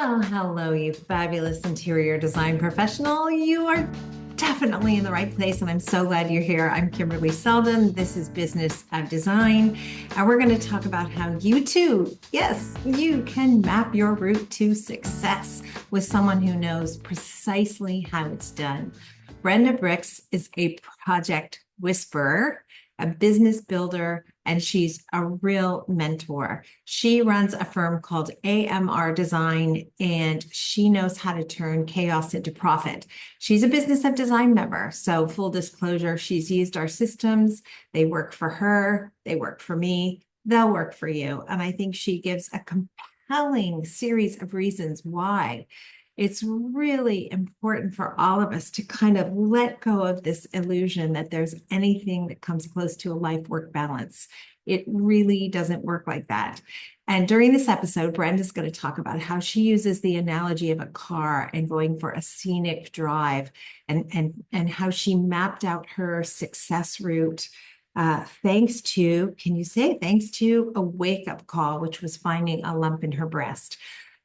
Well, hello, you fabulous interior design professional. You are definitely in the right place, and I'm so glad you're here. I'm Kimberley Seldon. This is Business of Design, and we're going to talk about how you too, yes, you can map your route to success with someone who knows precisely how it's done. Brenda Brix is a project whisperer, a business builder, and she's a real mentor. She runs a firm called AMR Design, and she knows how to turn chaos into profit. She's a Business of Design member. So full disclosure, she's used our systems. They work for her. They work for me. They'll work for you. And I think she gives a compelling series of reasons why it's really important for all of us to kind of let go of this illusion that there's anything that comes close to a life-work balance. It really doesn't work like that. And during this episode, Brenda's going to talk about how she uses the analogy of a car and going for a scenic drive, and how she mapped out her success route thanks to, can you say thanks to a wake-up call, which was finding a lump in her breast.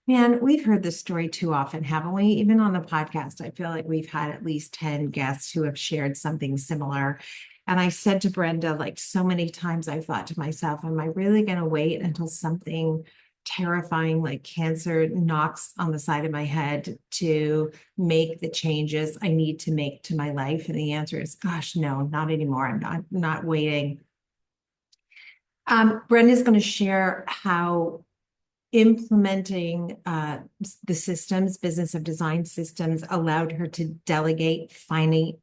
Man, we've heard this story too often, haven't we? Even on the podcast, I feel like we've had at least 10 guests who have shared something similar. And I said to Brenda, like so many times, I thought to myself, am I really going to wait until something terrifying like cancer knocks on the side of my head to make the changes I need to make to my life? And the answer is, gosh, no, not anymore. I'm not waiting. Brenda's going to share how implementing the systems, Business of Design systems, allowed her to delegate finally.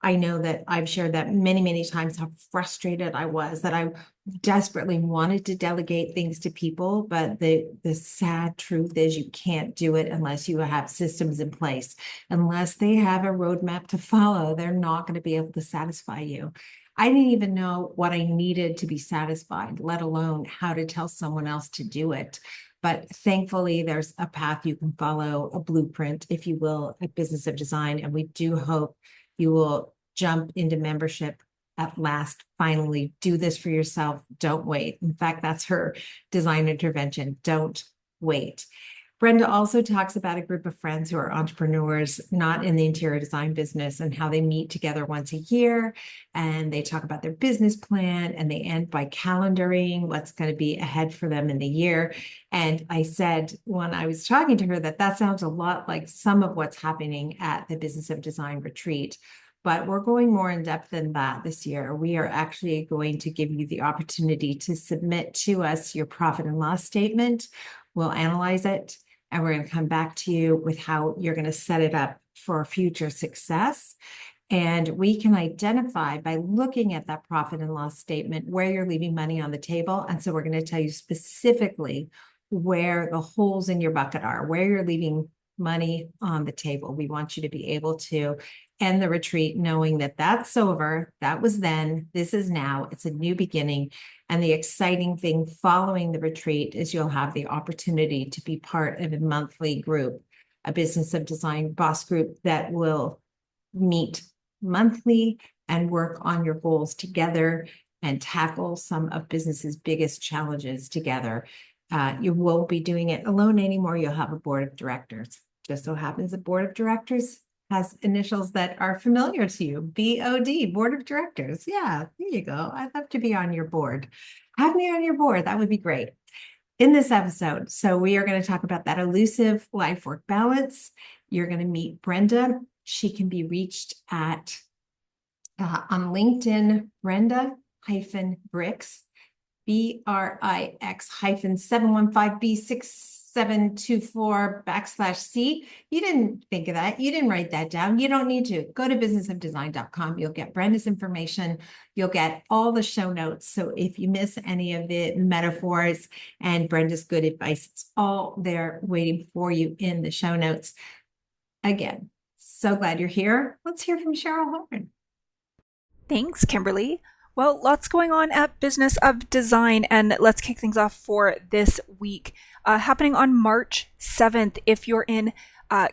I know that I've shared that many times, how frustrated I was, that I desperately wanted to delegate things to people, but the sad truth is you can't do it unless you have systems in place. Unless they have a roadmap to follow, they're not going to be able to satisfy you. I didn't even know what I needed to be satisfied, let alone how to tell someone else to do it. But thankfully, there's a path you can follow, a blueprint, if you will, at Business of Design. And we do hope you will jump into membership at last. Finally, do this for yourself. Don't wait. In fact, that's her design intervention. Don't wait. Brenda also talks about a group of friends who are entrepreneurs, not in the interior design business, and how they meet together once a year. And they talk about their business plan, and they end by calendaring what's going to be ahead for them in the year. And I said when I was talking to her that sounds a lot like some of what's happening at the Business of Design retreat. But we're going more in depth than that this year. We are actually going to give you the opportunity to submit to us your profit and loss statement. We'll analyze it, and we're going to come back to you with how you're going to set it up for future success. And we can identify by looking at that profit and loss statement where you're leaving money on the table. And so we're going to tell you specifically where the holes in your bucket are, where you're leaving money on the table. We want you to be able to end the retreat knowing that that's over. That was then. This is now. It's a new beginning. And the exciting thing following the retreat is you'll have the opportunity to be part of a monthly group, a Business of Design boss group that will meet monthly and work on your goals together and tackle some of business's biggest challenges together. You won't be doing it alone anymore. You'll have a board of directors. Just so happens the board of directors has initials that are familiar to you. BOD, Board of Directors. Yeah, there you go. I'd love to be on your board. Have me on your board. That would be great. In this episode, so we are going to talk about that elusive life-work balance. You're going to meet Brenda. She can be reached at on LinkedIn, Brenda-Brix, BRIX-715B6724/C. You didn't think of that. You didn't write that down. You don't need to. Go to businessofdesign.com. You'll get Brenda's information. You'll get all the show notes. So if you miss any of the metaphors and Brenda's good advice, it's all there waiting for you in the show notes. Again, so glad you're here. Let's hear from Cheryl Horn. Thanks, Kimberly. Well, lots going on at Business of Design, and let's kick things off for this week. Happening on March 7th, if you're in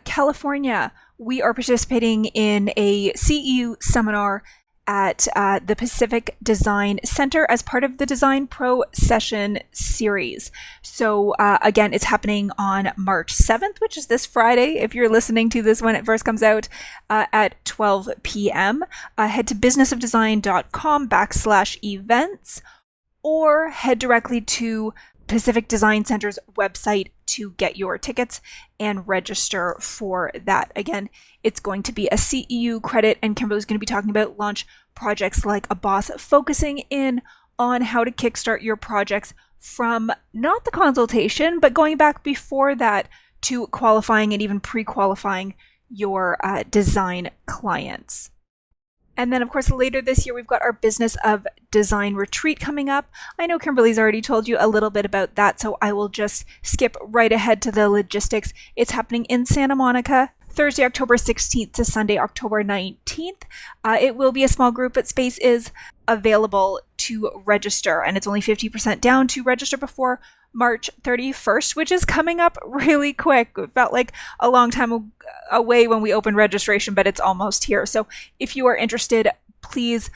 California, we are participating in a CEU seminar at the Pacific Design Center as part of the Design Pro Session series. So again, it's happening on March 7th, which is this Friday. If you're listening to this when it first comes out, at 12 p.m. Head to businessofdesign.com/events or head directly to Pacific Design Center's website to get your tickets and register for that. Again, it's going to be a CEU credit, and Kimberly's going to be talking about launch projects like a boss, focusing in on how to kickstart your projects from not the consultation, but going back before that to qualifying and even pre-qualifying your design clients. And then, of course, later this year, we've got our Business of Design retreat coming up. I know Kimberly's already told you a little bit about that, so I will just skip right ahead to the logistics. It's happening in Santa Monica, Thursday, October 16th to Sunday, October 19th. It will be a small group, but space is available to register, and it's only 50% down to register before March 31st, which is coming up really quick. It felt like a long time away when we opened registration, but it's almost here. So if you are interested, please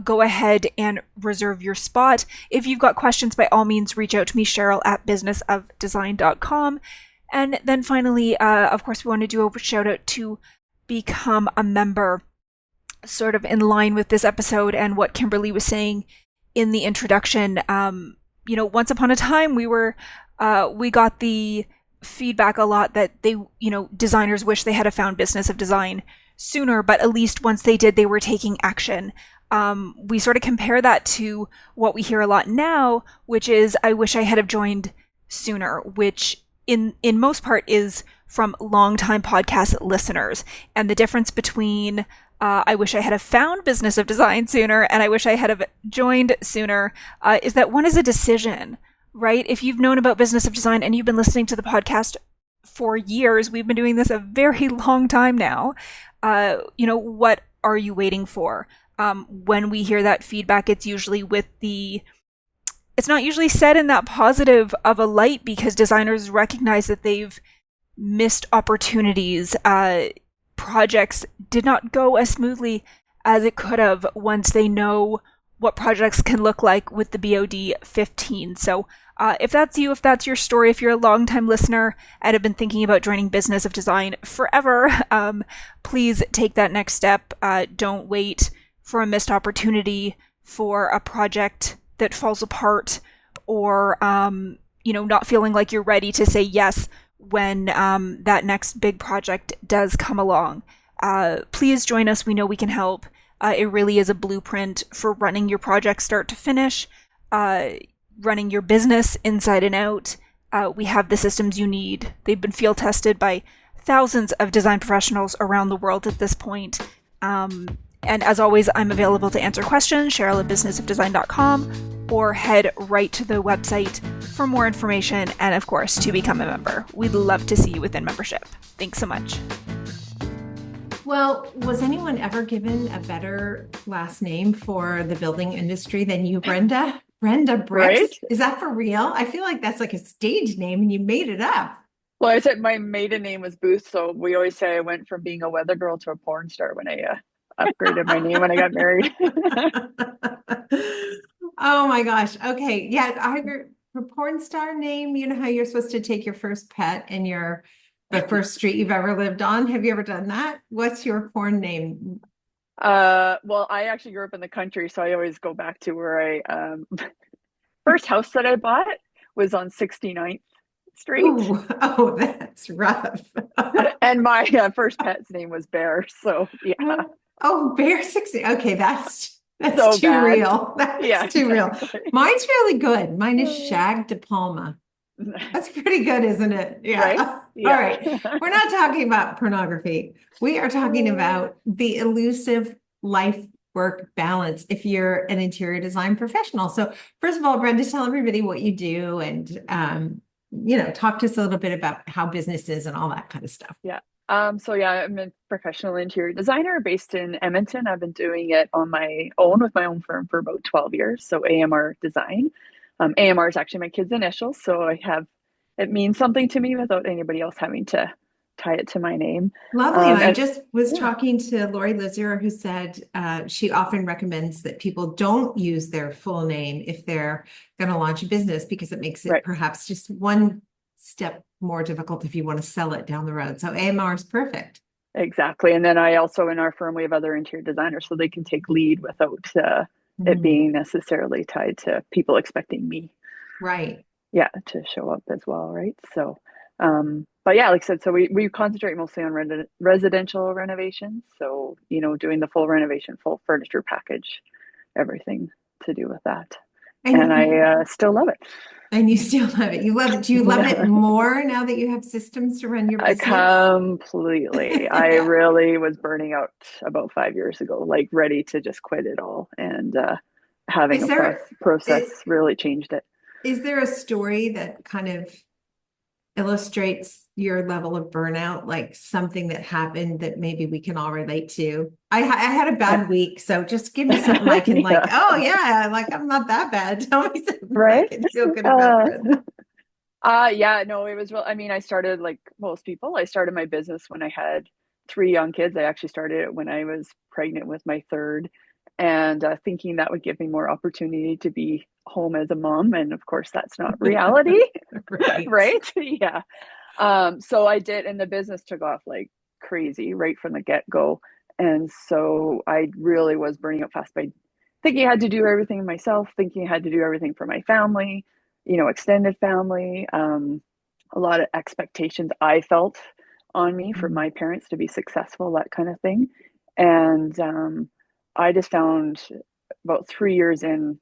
go ahead and reserve your spot. If you've got questions, by all means, reach out to me, Cheryl, at businessofdesign.com. And then finally, of course, we want to do a shout out to become a member, sort of in line with this episode and what Kimberly was saying in the introduction. Once upon a time, we got the feedback a lot that designers wish they had found Business of Design sooner, but at least once they did, they were taking action. We sort of compare that to what we hear a lot now, which is, I wish I had have joined sooner, which in most part is from longtime podcast listeners. And the difference between I wish I had have found Business of Design sooner and I wish I had have joined sooner is that one is a decision, right? If you've known about Business of Design and you've been listening to the podcast for years, we've been doing this a very long time now. What are you waiting for? When we hear that feedback, it's usually it's not usually said in that positive of a light, because designers recognize that they've missed opportunities. Projects did not go as smoothly as it could have once they know what projects can look like with the BOD 15. So if that's you, if that's your story, if you're a longtime listener and have been thinking about joining Business of Design forever, please take that next step. Don't wait for a missed opportunity, for a project that falls apart, or not feeling like you're ready to say yes when that next big project does come along. Please join us. We know we can help. It really is a blueprint for running your project start to finish, running your business inside and out. We have the systems you need. They've been field tested by thousands of design professionals around the world at this point. And as always, I'm available to answer questions, Cheryl at businessofdesign.com, or head right to the website for more information and, of course, to become a member. We'd love to see you within membership. Thanks so much. Well, was anyone ever given a better last name for the building industry than you, Brenda? Brenda Brix? Right? Is that for real? I feel like that's like a stage name and you made it up. Well, I said my maiden name was Booth, so we always say I went from being a weather girl to a porn star when I upgraded my name when I got married. Oh my gosh. Okay. Yeah. I heard for porn star name, you know how you're supposed to take your first pet and the first street you've ever lived on. Have you ever done that? What's your porn name? Well, I actually grew up in the country, so I always go back to where I first house that I bought was on 69th Street. Ooh, oh, that's rough. And my first pet's name was Bear, so yeah. Oh, Bear 60. Okay, that's So too bad. real. That's too exactly. real. Mine's really good. Mine is Shag De Palma. That's pretty good, isn't it? Yeah. Right? Yeah. All right. We're not talking about pornography. We are talking about the elusive life work balance if you're an interior design professional. So first of all, Brenda, tell everybody what you do and talk to us a little bit about how business is and all that kind of stuff. Yeah. I'm a professional interior designer based in Edmonton. I've been doing it on my own with my own firm for about 12 years. So AMR Design. AMR is actually my kids' initials. So it means something to me without anybody else having to tie it to my name. Lovely. And I And just was yeah, talking to Lori Lizier, who said she often recommends that people don't use their full name if they're going to launch a business because it makes it right. perhaps just one step more difficult if you want to sell it down the road. So AMR is perfect. Exactly. And then I also, in our firm, we have other interior designers, so they can take lead without it Mhm. being necessarily tied to people expecting me, Right. yeah, to show up as well, right? So, but yeah, like I said, so we concentrate mostly on residential renovations. So, doing the full renovation, full furniture package, everything to do with that. And And I still love it. and you still love it. You love it. Do you love it Yeah. more now that you have systems to run your I business? completely. I Yeah. really was burning out about 5 years ago, like ready to just quit it all. And having Is a there process is, really changed it. is there a story that kind of illustrates your level of burnout, like something that happened that maybe we can all relate to? I had a bad week, so just give me something I can like, Yeah. oh yeah, like I'm not that bad. Tell me something I Right? can feel good about, Uh, Brenda. yeah, no, it was real. I mean, I started like most people, I started my business when I had three young kids. I actually started it when I was pregnant with my third, and thinking that would give me more opportunity to be home as a mom. And of course, that's not reality, Right. right? Yeah. So I did, and the business took off like crazy right from the get go. And so I really was burning up fast by thinking I had to do everything myself, thinking I had to do everything for my family, extended family. A lot of expectations I felt on me from my parents to be successful, that kind of thing. And I just found about 3 years in,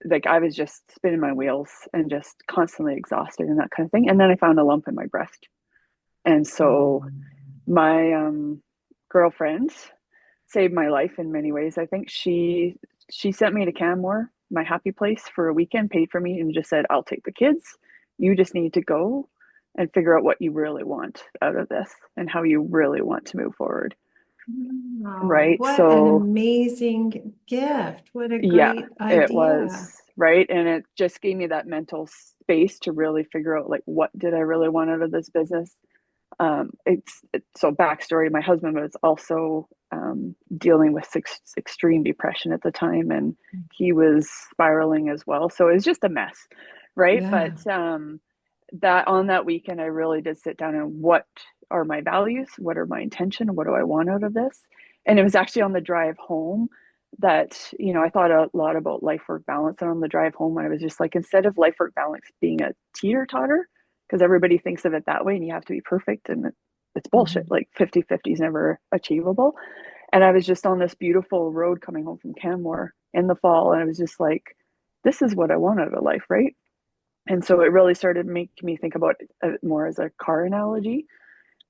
like I was just spinning my wheels and just constantly exhausted and that kind of thing. And then I found a lump in my breast. And so Um, my girlfriend saved my life in many ways. I think she sent me to Canmore, my happy place, for a weekend, paid for me, and just said, "I'll take the kids. You just need to go and figure out what you really want out of this and how you really want to move forward." oh, Right? what an So amazing gift. What a yeah, great it was idea. right, and it just gave me that mental space to really figure out, like, what did I really want out of this business. So backstory, my husband was also dealing with extreme depression at the time, and he was spiraling as well, so it was just a mess, right? Yeah. But that on that weekend I really did sit down and what are my values, what are my intention, what do I want out of this. And it was actually on the drive home that I thought a lot about life work balance. And on the drive home I was just like, instead of life work balance being a teeter totter, because everybody thinks of it that way and you have to be perfect, and it's bullshit. Mhm. Like 50-50 is never achievable. And I was just on this beautiful road coming home from Canmore in the fall, and I was just like, this is what I want out of life, right? And so it really started making me think about it more as a car analogy,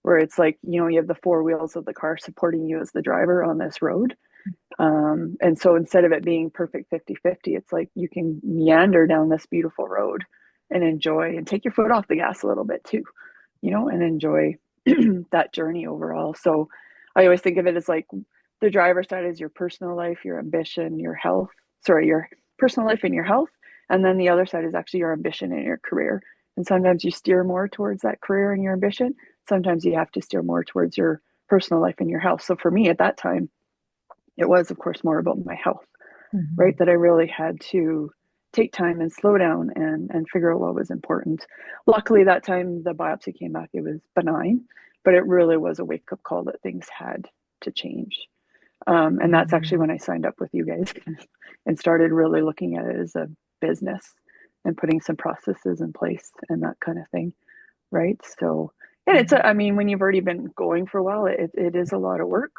where it's like, you have the four wheels of the car supporting you as the driver on this road. And so instead of it being perfect 50-50, it's like you can meander down this beautiful road and enjoy and take your foot off the gas a little bit too, and enjoy that journey overall. So I always think of it as like the driver's side is your personal life, your ambition, your health, sorry, your personal life and your health. And then the other side is actually your ambition and your career. And sometimes you steer more towards that career and your ambition. Sometimes you have to steer more towards your personal life and your health. So for me at that time, it was, of course, more about my health, right? Mhm. That I really had to take time and slow down and figure out what was important. Luckily, that time the biopsy came back, it was benign, but it really was a wake up call that things had to change. And that's actually Mhm. when I signed up with you guys and started really looking at it as a business and putting some processes in place and that kind of thing, right? So, and I mean, when you've already been going for a while, it is a lot of work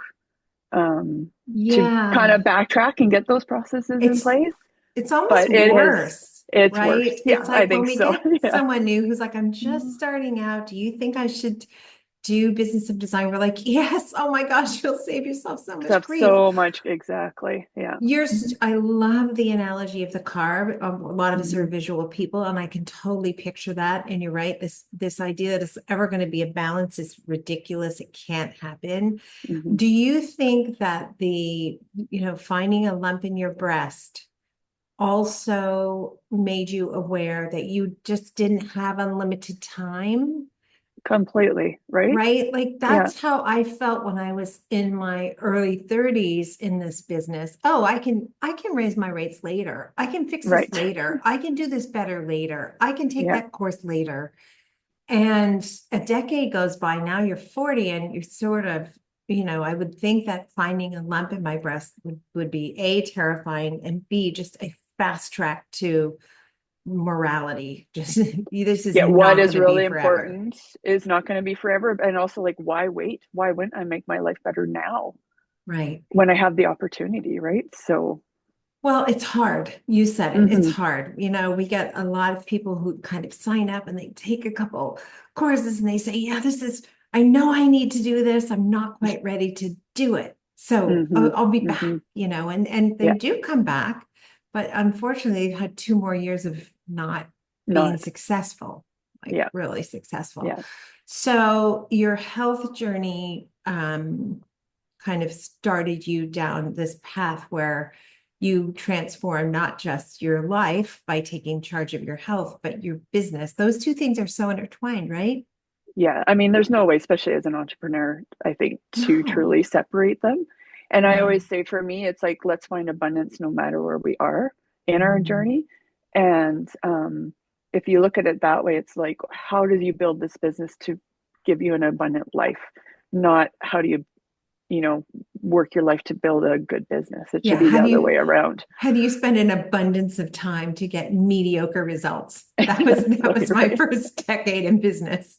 um, to kind Yeah. of backtrack and get those processes in It's place. it's almost But worse, it's worse. right? Yeah, It's I like when think we so. get Yeah. someone new who's like, I'm just starting out. Do you think I should do business of design? We're like, yes. Oh my gosh, you'll save yourself so much Have grief. so much. Exactly. Yeah. I love the analogy of the car. A lot of us are Mm-hmm. visual people, and I can totally picture that. And you're right. This idea that it's ever going to be a balance is ridiculous. It can't happen. Mm-hmm. Do you think that finding a lump in your breast also made you aware that you just didn't have unlimited time Completely, right? right? Like Yeah, that's how I felt when I was in my early 30s in this business. Oh, I can raise my rates later. I can fix this right. later. I can do this better later. I can take Yeah, that course later. And a decade goes by, now you're 40 and you're sort of, I would think that finding a lump in my breast would be A, terrifying, and B, just a fast track to morality. Just this is yeah, what not is going to be really forever. important is not going to be forever. And also, like, why wait? Why wouldn't I make my life better now Right. when I have the opportunity, right? So, Well, it's hard. You said it. It's hmm hard. We get a lot of people who kind of sign up and they take a couple courses and they say, yeah, I know I need to do this. I'm not quite ready to do it. So hmm I'll be back, hmm and they yeah, do come back. But unfortunately, they've had 2 more years of not being not, successful, like yeah, really successful. yeah. So your health journey, kind of started you down this path where you transform not just your life by taking charge of your health, but your business. Those two things are so intertwined, right? Yeah, I mean, there's no way, especially as an entrepreneur, I think, to No, truly separate them. And I no. always say for me, it's like, let's find abundance no matter where we are in our Mm, journey. And if you look at it that way, it's like, how do you build this business to give you an abundant life? Not how do you, you know, work your life to build a good business. It should yeah. be the How do other you way around. how do you spend an abundance of time to get mediocre results? That was That's that totally was my right. first decade in business.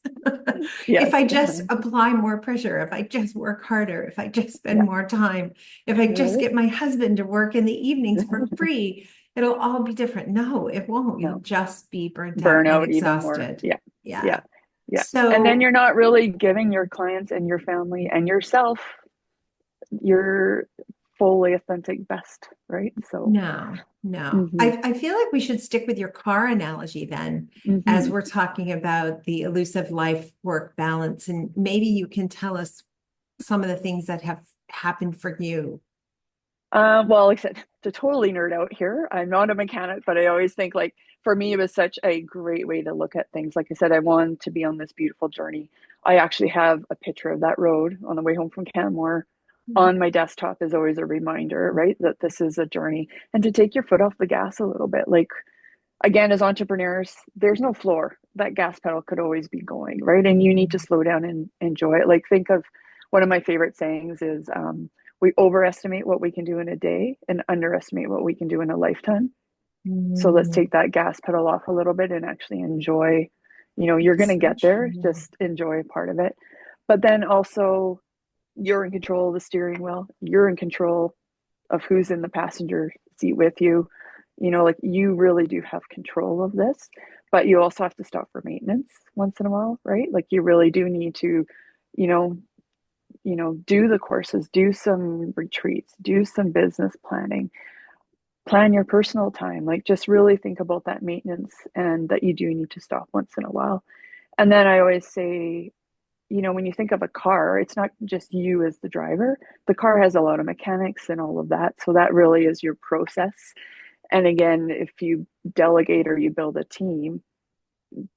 If Yes, I just apply more pressure, if I just work harder, if I just spend yeah, more time, if I just right. get my husband to work in the evenings for free, it'll all be different. No, it won't. You'll No. just be burnt out Burn and out even more. exhausted. Yeah. Yeah. Yeah. Yeah. And then So you're not really giving your clients and your family and yourself your fully authentic best, right? So, no, no. hmm I feel like we should stick with your car analogy then, as hmm we're talking about the elusive life work balance. And maybe you can tell us some of the things that have happened for you. well, like I said, to totally nerd out here, I'm not a mechanic, but I always think like for me, it was such a great way to look at things. Like I said, I wanted to be on this beautiful journey. I actually have a picture of that road on the way home from Canmore on my desktop is always a reminder, right? That this is a journey and to take your foot off the gas a little bit. Like, again, as entrepreneurs, there's no floor. That gas pedal could always be going, right? And you need to slow down and enjoy it. Like, think of one of my favorite sayings is we overestimate what we can do in a day and underestimate what we can do in a lifetime. So let's Mm, take that gas pedal off a little bit and actually enjoy. You're going to so get there, true. just enjoy part of it. But then also, you're in control of the steering wheel, you're in control of who's in the passenger seat with you. Like you really do have control of this, but you also have to stop for maintenance once in a while, right? Like you really do need to, you know, do the courses, do some retreats, do some business planning, plan your personal time. Like just really think about that maintenance and that you do need to stop once in a while. And then I always say, when you think of a car, it's not just you as the driver. The car has a lot of mechanics and all of that. So that really is your process. And again, if you delegate or you build a team,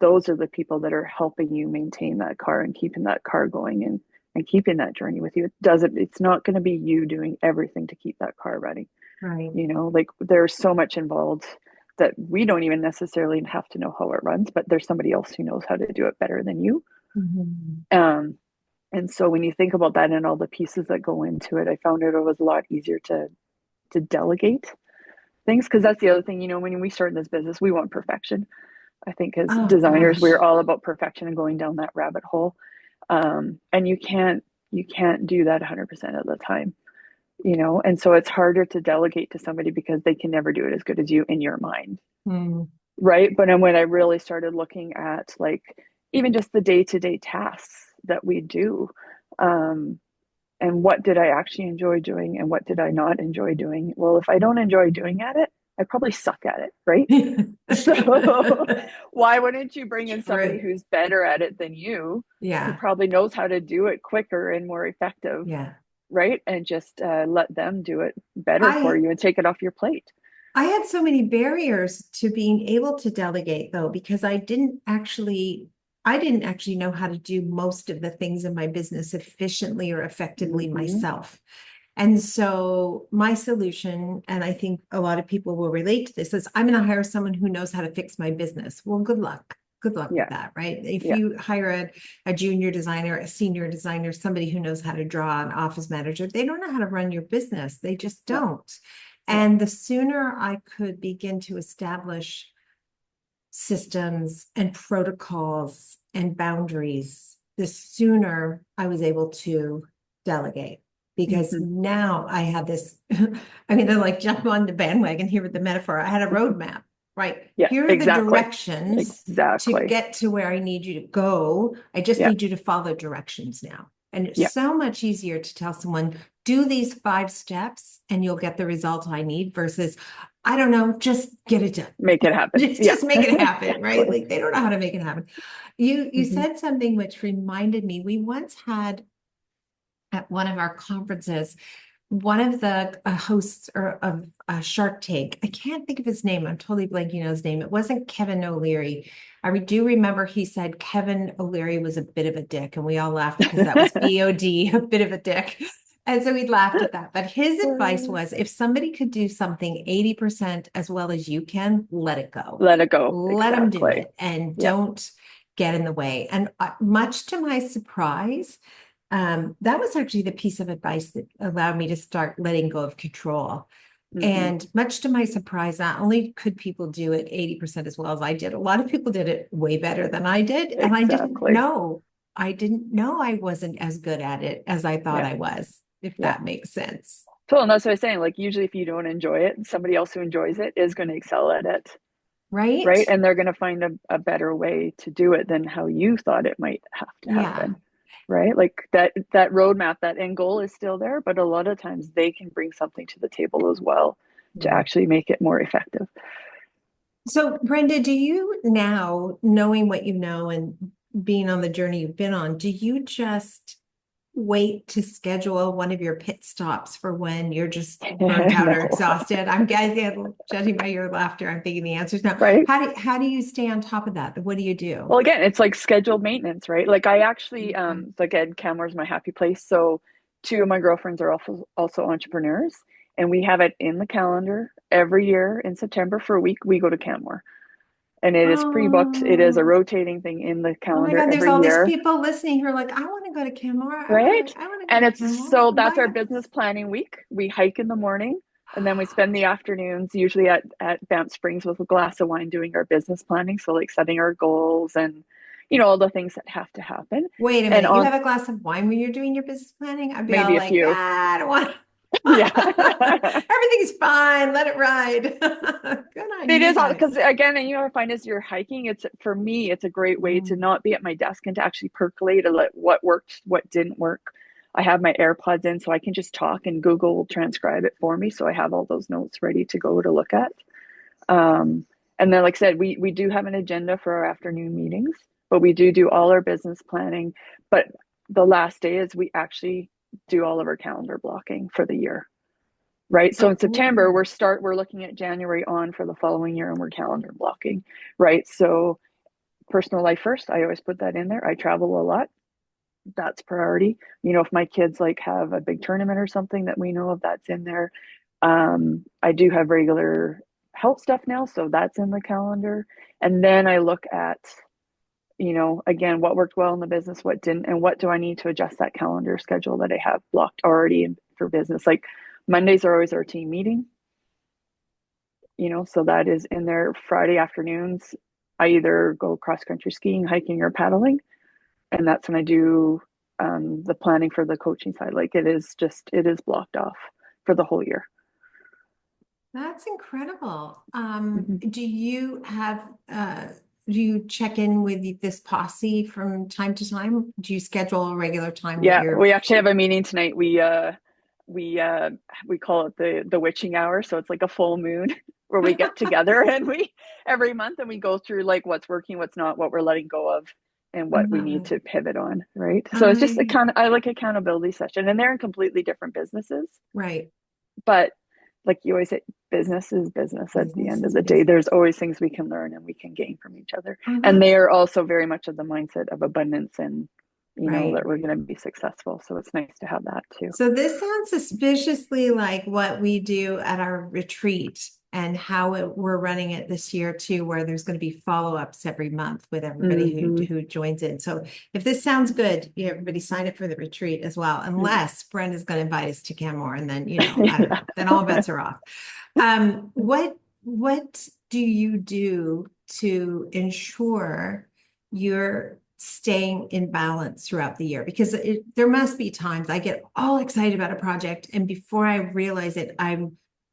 those are the people that are helping you maintain that car and keeping that car going and keeping that journey with you. It's not going to be you doing everything to keep that car running. Right. Like there's so much involved that we don't even necessarily have to know how it runs, but there's somebody else who knows how to do it better than you. Mhm. Um, and so when you think about that and all the pieces that go into it, I found it was a lot easier to delegate things because that's the other thing, when we start in this business, we want perfection. I think as Oh designers, we're gosh. all about perfection and going down that rabbit hole. And you can't do that 100% of the time, and so it's harder to delegate to somebody because they can never do it as good as you in your mind, Mm. right? But then when I really started looking at like even just the day-to-day tasks that we do, um, and what did I actually enjoy doing and what did I not enjoy doing? Well, if I don't enjoy doing at it, I probably suck at it, right? So why wouldn't you bring in somebody True. who's better at it than you, who Yeah. probably knows how to do it quicker and more effective, Yeah. right? And just let them do it better for I you and take it off your plate. I had so many barriers to being able to delegate though, because I didn't actually know how to do most of the things in my business efficiently or effectively Mm-hmm. myself. And so my solution, and I think a lot of people will relate to this, is I'm going to hire someone who knows how to fix my business. Well, good luck. Good luck with Yeah. that, right? If Yeah. you hire a junior designer, a senior designer, somebody who knows how to draw, an office manager, they don't know how to run your business. They just No. don't. Yeah. And the sooner I could begin to establish systems and protocols and boundaries, the sooner I was able to delegate. Because Mm-hmm. now I had this, I mean, they're like jump on the bandwagon here with the metaphor. I had a roadmap, right? Yeah, Here are the exactly. directions to Exactly. get to where I need you to go. I just Yeah. need you to follow directions now. And it's Yeah. so much easier to tell someone, do these 5 steps and you'll get the result I need versus, I don't know, just get it done. Make it happen. Just, Yeah. just make it happen, right? Like they don't know how to make it happen. You Mm-hmm. said something which reminded me. We once had at one of our conferences, one of the hosts of Shark Tank. I can't think of his name. I'm totally blanking on his name. It wasn't Kevin O'Leary. Do remember he said Kevin O'Leary was a bit of a dick, and we all laughed because that was BOD, a bit of a dick. And so we laughed at that. But his advice was if somebody could do something 80% as well as you can, let it go. Let it go. Let them do Exactly. it and Yeah. don't get in the way. And much to my surprise, that was actually the piece of advice that allowed me to start letting go of control. Mm-hmm. And much to my surprise, not only could people do it 80% as well as I did, a lot of people did it way better than I did. And I didn't Exactly. know. I didn't know I wasn't as good at it as I thought Yeah. I was, if Yeah. that makes sense. So, and that's what I was saying. Like, usually, if you don't enjoy it, somebody else who enjoys it is going to excel at it, Right? right? And they're going to find a better way to do it than how you thought it might have to Yeah. happen, right? Like that roadmap, that end goal is still there, but a lot of times they can bring something to the table as well to Yeah. actually make it more effective. So, Brenda, do you now, knowing what you know and being on the journey you've been on, do you just wait to schedule one of your pit stops for when you're just burnt out or No, exhausted? I'm guessing, judging by your laughter, I'm thinking the answers now. right? How do you stay on top of that? What do you do? Well, again, it's like scheduled maintenance, right? Like I actually, Okay. again, Canmore's my happy place. So two of my girlfriends are also entrepreneurs, and we have it in the calendar every year in September for a week. We go to Canmore, and it is pre-booked. It is a Oh, rotating thing in the oh my calendar God, there's every all these year, people listening who are like, I want to go to Kenmore. right? I want to go And to it's Kenmore. so that's our Invite business us. planning week. We hike in the morning, and then we spend the afternoons usually at Banff Springs with a glass of wine doing our business planning. So like setting our goals and all the things that have to happen. Wait a And minute, you on have a glass of wine when you're doing your business planning? I'd be all maybe a like, few. ah, I don't want. Yeah. Everything's fine. Let it ride. Good on It you is because guys. again, and I find as you're hiking, it's for me, it's a great way to Mm. not be at my desk and to actually percolate and let what worked, what didn't work. I have my AirPods in so I can just talk and Google will transcribe it for me. So I have all those notes ready to go to look at. Um, and then, like I said, we do have an agenda for our afternoon meetings, but we do all our business planning. But the last day is we actually do all of our calendar blocking for the year. Right. So in September, Oh, we're looking at January on for the following year and we're calendar blocking. Right. So personal life first, I always put that in there. I travel a lot. That's priority. If my kids like have a big tournament or something that we know of, that's in there. I do have regular health stuff now, so that's in the calendar. And then I look at, again, what worked well in the business, what didn't, and what do I need to adjust that calendar schedule that I have blocked already for business. Like Mondays are always our team meeting, so that is in there. Friday afternoons, I either go cross country skiing, hiking, or paddling. And that's when I do the planning for the coaching side. Like it is blocked off for the whole year. that's incredible. Mm-hmm. Do you check in with this posse from time to time? Do you schedule a regular time with Yeah, your we actually have a meeting tonight. We call it the witching hour, so it's like a full moon where we get together and we every month and we go through like what's working, what's not, what we're letting go of, and I what we love need it. to pivot on, right? So it's just a I kind of I like accountability session, and they're in completely different businesses, right. but like you always say, business is business at the Business end of is the day. business. There's always things we can learn and we can gain from each other. Oh, And they that's are also very much of the mindset of abundance and, right. that we're going to be successful. So it's nice to have that too. So this sounds suspiciously like what we do at our retreat and how we're running it this year too, where there's going to be follow-ups every month with everybody Mm-hmm. who joins in. So if this sounds good, everybody sign up for the retreat as well, unless Brenda's going to invite us to Canmore, and then I don't know, then all bets are off. What do you do to ensure you're staying in balance throughout the year? Because there must be times I get all excited about a project, and before I realize it,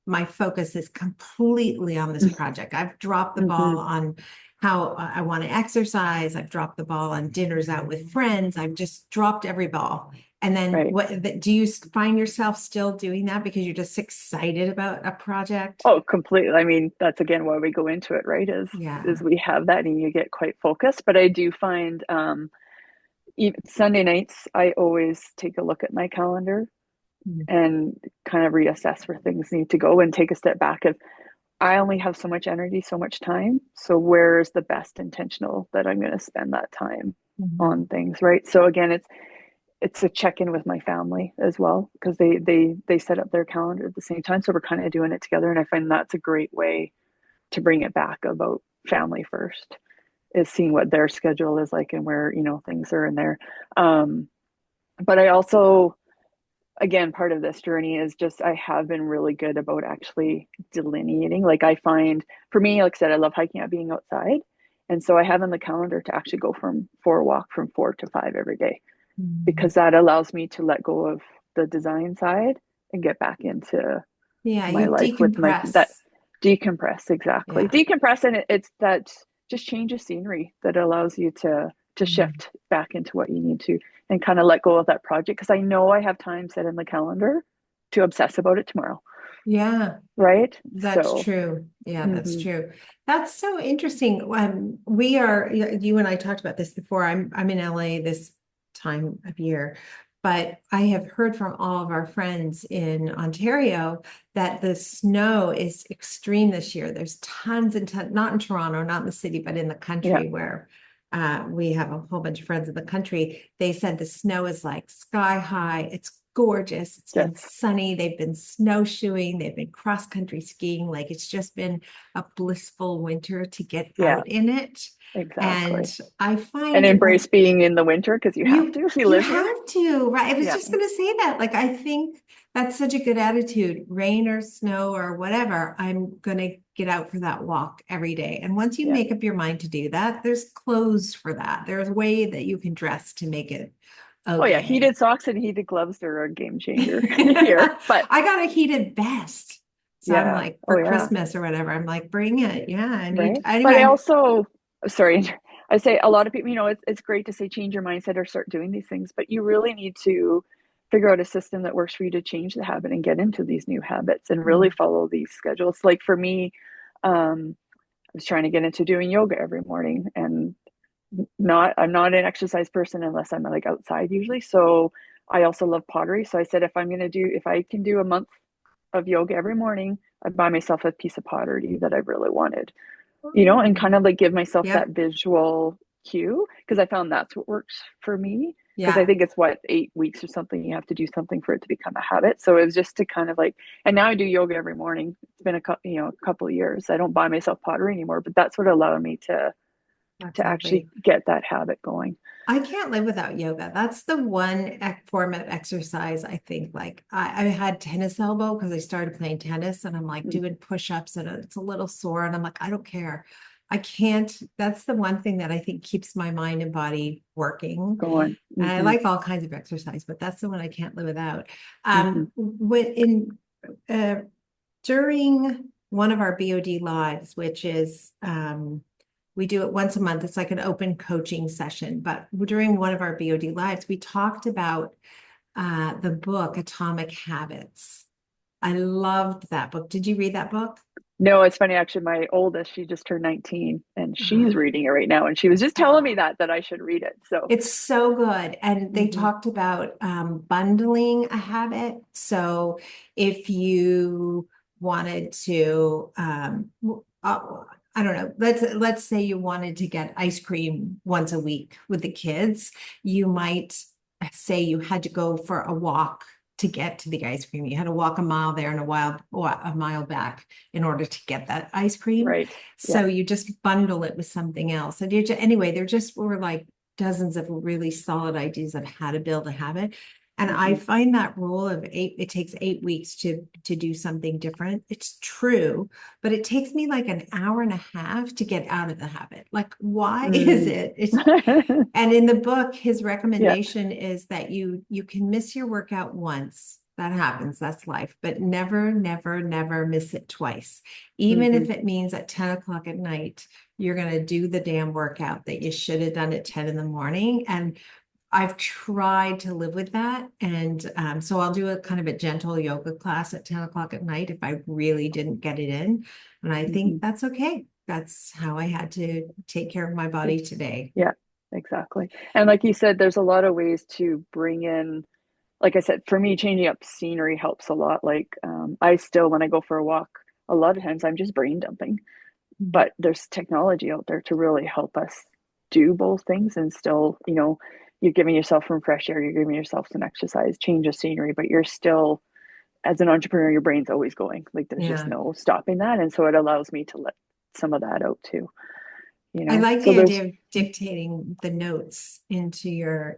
my focus is completely on this project. I've dropped the Mm-hmm. ball on how I want to exercise. I've dropped the ball on dinners out with friends. I've just dropped every ball. And then Right. what do you find yourself still doing that because you're just excited about a project? Oh, completely. I mean, that's again why we go into it, right? Is Yeah. we have that and you get quite focused. But I do find even Sunday nights, I always take a look at my calendar Mm. and kind of reassess where things need to go and take a step back of I only have so much energy, so much time. So where's the best intentional that I'm going to spend that time Mhm. on things, right? So again, it's a check-in with my family as well because they set up their calendar at the same time. So we're kind of doing it together. And I find that's a great way to bring it back about family first is seeing what their schedule is like and where, things are in there. But I also again, part of this journey is just I have been really good about actually delineating. Like I find for me, like I said, I love hiking out being outside. And so I have in the calendar to actually go for a walk from 4 to 5 every day Mm. because that allows me to let go of the design side and get back into Yeah, my you life with my that decompress. decompress exactly. Yeah. Decompress and it's that just change of scenery that allows you to Mm. shift back into what you need to and kind of let go of that project because I know I have time set in the calendar to obsess about it tomorrow. Yeah, Right? that's So, true. Yeah, that's mhm. true. That's so interesting. We are, you and I talked about this before. I'm in LA this time of year, but I have heard from all of our friends in Ontario that the snow is extreme this year. There's tons and tons, not in Toronto, not in the city, but in the Yeah, country where we have a whole bunch of friends in the country. They said the snow is like sky high. It's gorgeous. It's been yes, sunny. They've been snowshoeing. They've been cross country skiing. Like it's just been a blissful winter to get yeah, out in it. And exactly. I And find embrace being in the winter because you have to if you you live here. have to, right? I was Yeah, just going to say that. Like I think that's such a good attitude. Rain or snow or whatever, I'm going to get out for that walk every day. And once you yeah. make up your mind to do that, there's clothes for that. There's a way that you can dress to make it Oh yeah, okay. heated socks and heated gloves are a game changer here. But I got a heated vest. So I'm yeah, like, oh for yeah, Christmas or whatever, I'm like, bring it. Yeah. right. But I Anyway, also, sorry, I say a lot of people, it's great to say change your mindset or start doing these things, but you really need to figure out a system that works for you to change the habit and get into these new habits and really follow these schedules. Like for me, I was trying to get into doing yoga every morning and I'm not an exercise person unless I'm like outside usually. So I also love pottery. So I said if I can do a month of yoga every morning, I'd buy myself a piece of pottery that I really wanted, and kind of like give myself that yep. visual cue because I found that's what works for me. Because I Yeah. think it's 8 weeks or something, you have to do something for it to become a habit. So it was just to kind of like, and now I do yoga every morning. It's been a couple of years. I don't buy myself pottery anymore, but that's what allowed me to That's actually lovely. get that habit going. I can't live without yoga. That's the one form of exercise I think like I had tennis elbow because I started playing tennis and I'm like Mm, doing push-ups and it's a little sore and I'm like, I don't care. I can't. That's the one thing that I think keeps my mind and body working. going. And I Hmm. like all kinds of exercise, but that's the one I can't live without. Hmm. When in uh, during one of our BOD lives, which is we do it once a month. It's like an open coaching session. But during one of our BOD lives, we talked about the book Atomic Habits. I loved that book. Did you read that book? No, it's funny actually. My oldest, she just turned 19 and she's Oh, reading it right now. And she was just telling me oh, that I should read it. So, it's so good. And they hmm. talked about bundling a habit. So if you wanted to, I don't know, let's say you wanted to get ice cream once a week with the kids, you might say you had to go for a walk to get to the ice cream. You had to walk a mile there and a mile back in order to get that ice cream. Right. Yeah. So you just bundle it with something else. And anyway, there just were like dozens of really solid ideas of how to build a habit. And I find that rule of 8, it takes 8 weeks to do something different. It's true, but it takes me like an hour and a half to get out of the habit. Like, why is it? And in the book, his Yeah. recommendation is that you can miss your workout once. That happens, that's life, but never, never, never miss it twice. Even if it means at 10 o'clock at night, you're going to do the damn workout that you should have done at 10 in the morning. And I've tried to live with that. And so I'll do a kind of a gentle yoga class at 10 o'clock at night if I really didn't get it in. And I think that's okay. That's how I had to take care of my body today. Yeah, exactly. And like you said, there's a lot of ways to bring in, like I said, for me, changing up scenery helps a lot. Like I still, when I go for a walk, a lot of times I'm just brain dumping, but there's technology out there to really help us do both things and still, you're giving yourself some fresh air, you're giving yourself some exercise, change of scenery, but you're still, as an entrepreneur, your brain's always going. Like there's just Yeah. no stopping that. And so it allows me to let some of that out too. I like So the there's idea of dictating the notes into your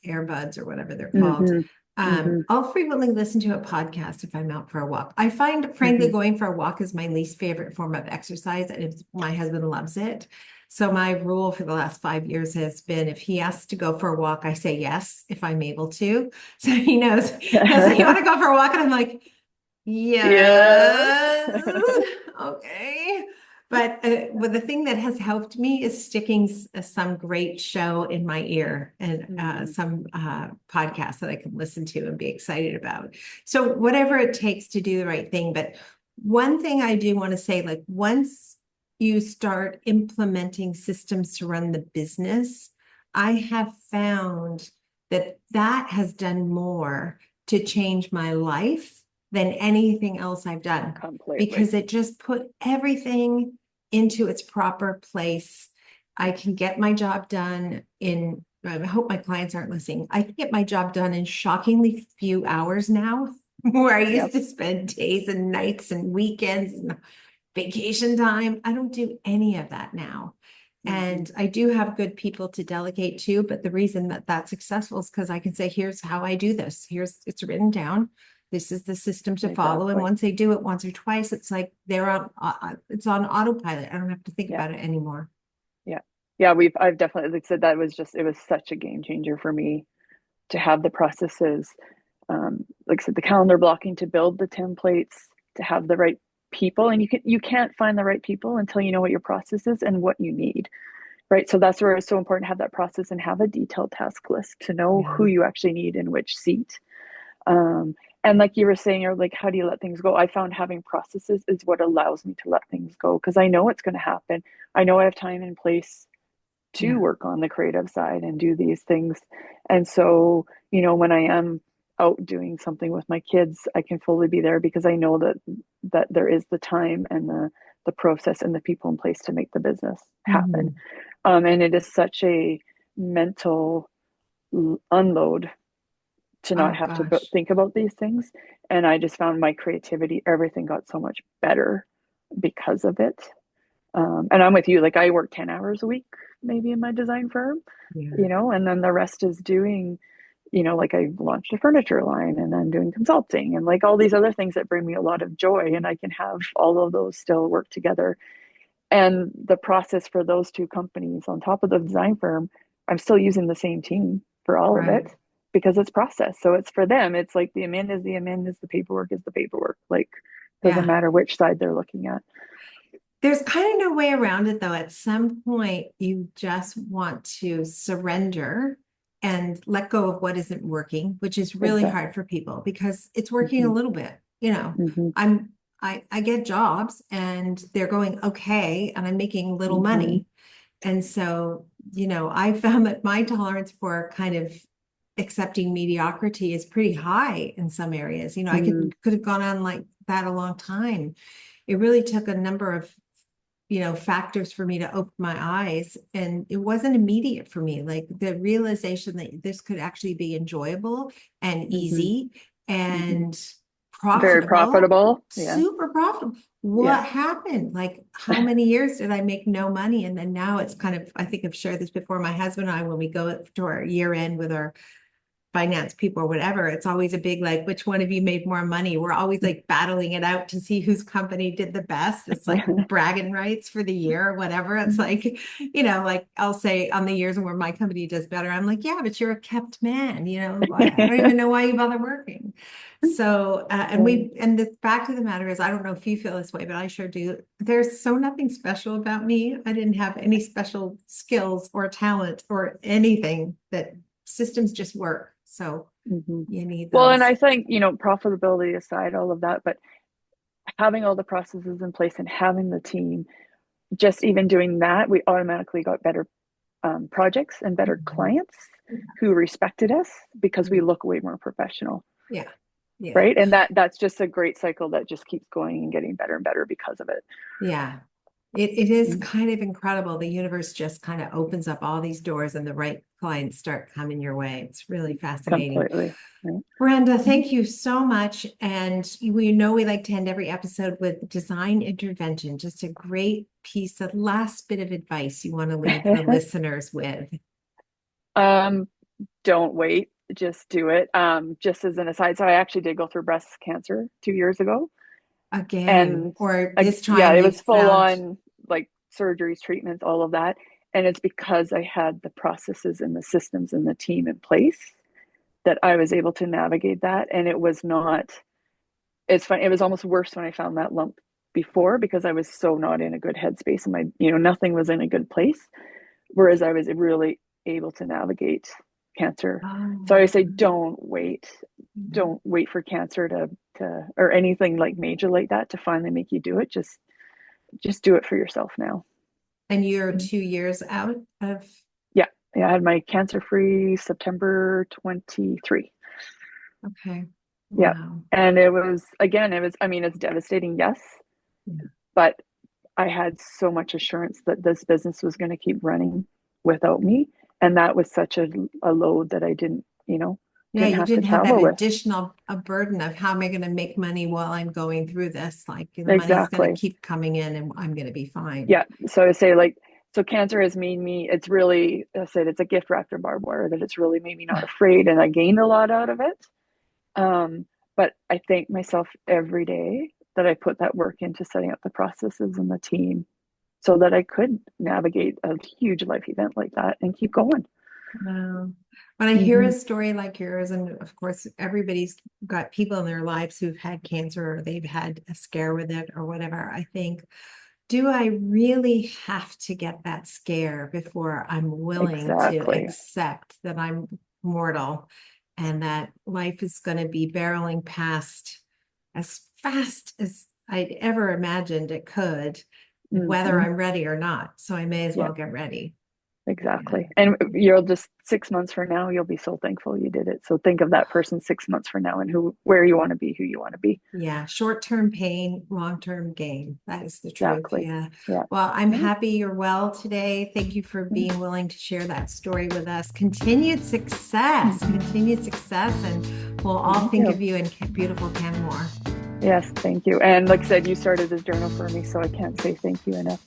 earbuds or whatever they're called. hmm hmm I'll frequently listen to a podcast if I'm out for a walk. I find, frankly, hmm going for a walk is my least favorite form of exercise, and my husband loves it. So my rule for the last 5 years has been if he asks to go for a walk, I say yes if I'm able to. So he knows he'll say, "You want to go for a walk?" And I'm like, Yeah. yes, okay. But the thing that has helped me is sticking some great show in my ear and some podcast that I can listen to and be excited about. So whatever it takes to do the right thing. But one thing I do want to say, like once you start implementing systems to run the business, I have found that that has done more to change my life than anything else I've done Completely. because it just put everything into its proper place. I can get my job done in, I hope my clients aren't listening. I can get my job done in shockingly few hours now, where I used to spend days and nights and weekends and vacation time. I don't do any of that now. And I do have good people to delegate to, but the reason that that's successful is because I can say, here's how I do this. It's written down. This is the system to follow. And once they do it once or twice, it's like it's on autopilot. I don't have to think about it anymore. Yeah. Yeah. I've definitely, like I said, it was such a game changer for me to have the processes. Like I said, the calendar blocking to build the templates, to have the right people. And you can't find the right people until you know what your process is and what you need. Right. So that's where it's so important to have that process and have a detailed task list to know who you actually need in which seat. And like you were saying, or like, how do you let things go? I found having processes is what allows me to let things go because I know what's going to happen. I know I have time and place to work on the creative side and do these things. And so, when I am out doing something with my kids, I can fully be there because I know that there is the time and the process and the people in place to make the business happen. And it is such a mental unload to not have to think about these things. And I just found my creativity, everything got so much better because of it. And I'm with you, like I work 10 hours a week, maybe in my design firm, and then the rest is doing, like I launched a furniture line and then doing consulting and like all these other things that bring me a lot of joy. And I can have all of those still work together. And the process for those two companies on top of the design firm, I'm still using the same team for all of it because it's process. So it's for them. It's like the amend is the paperwork is the paperwork. Like doesn't matter which side they're looking at. There's kind of no way around it though. At some point, you just want to surrender and let go of what isn't working, which is really hard for people because it's working a little bit. I get jobs and they're going okay, and I'm making little money. And so, I found that my tolerance for kind of accepting mediocrity is pretty high in some areas. I could have gone on like that a long time. It really took a number of, factors for me to open my eyes, and it wasn't immediate for me. Like the realization that this could actually be enjoyable and Mm-hmm. easy Mm-hmm. and Very profitable, profitable. Yeah. super profitable. Yeah. What happened? Like, how many years did I make no money? And then now it's kind of, I think I've shared this before, my husband and I, when we go to our year end with our finance people or whatever, it's always a big, like, which one of you made more money? We're always like battling it out to see whose company did the best. It's like bragging rights for the year or whatever. It's like, like I'll say on the years where my company does better, I'm like, yeah, but you're a kept man, I don't even know why you bother working. So, and the fact of the matter is, I don't know if you feel this way, but I sure do. There's so nothing special about me. I didn't have any special skills or talent or anything. That systems just work. So Mm-hmm. you need Well, and those. I think, profitability aside, all of that, but having all the processes in place and having the team, just even doing that, we automatically got better projects and better clients who respected us because we look way more professional. Yeah. Yeah. Right. And that's just a great cycle that just keeps going and getting better and better because of it. Yeah. It is kind of incredible. The universe just kind of opens up all these doors and the right clients start coming your way. It's really fascinating. Completely. Right. Brenda, thank you so much. And we like to end every episode with design intervention, just a great piece, of last bit of advice you want to leave the listeners with. Don't wait, just do it. Just as an aside, so I actually did go through breast cancer 2 years ago. Again, And or this yeah, time it you was full found. on, like, surgeries, treatments, all of that. And it's because I had the processes and the systems and the team in place that I was able to navigate that. And it was not, it's fun. It was almost worse when I found that lump before because I was so not in a good headspace and nothing was in a good place. Whereas I was really able to navigate cancer. So I say, don't wait. Don't wait for cancer to or anything like major like that to finally make you do it. Just do it for yourself now. And you're 2 years out of. Yeah. Yeah. I had my cancer-free September 23. Okay. Yeah. Wow. And I mean, it's devastating, yes, Yeah. but I had so much assurance that this business was going to keep running without me. And that was such a load that I Yeah, didn't you have to didn't have that travel with. additional a burden of how am I going to make money while I'm going through this? Like the money's going to Exactly. keep coming in and I'm going to be fine. Yeah. So I say, like, so cancer has made me, it's really, I said, it's a gift wrapped in barbed wire, that it's really made me not afraid. And I gained a lot out of it. But I thank myself every day that I put that work into setting up the processes and the team so that I could navigate a huge life event like that and keep going. Wow. When I hear a story like yours, and of course, everybody's got people in their lives who've had cancer or they've had a scare with it or whatever, I think, do I really have to get that scare before I'm willing to Exactly. accept that I'm mortal and that life is going to be barreling past as fast as I'd ever imagined it could, whether Mm-hmm. I'm ready or not. So I may as Yeah. well get ready. Yeah. Exactly. And you'll just 6 months from now, you'll be so thankful you did it. So think of that person 6 months from now and where you want to be, who you want to be. Yeah, short-term pain, long-term gain. That is the truth. Exactly. Yeah. Yeah. Well, I'm Yeah. happy you're well today. Thank you for being willing to share that story with us. Continued success, and we'll all Thank think you. of you in beautiful Canmore. Yes, thank you. And like I said, you started this journal for me, so I can't say thank you enough.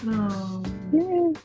Oh. Yeah.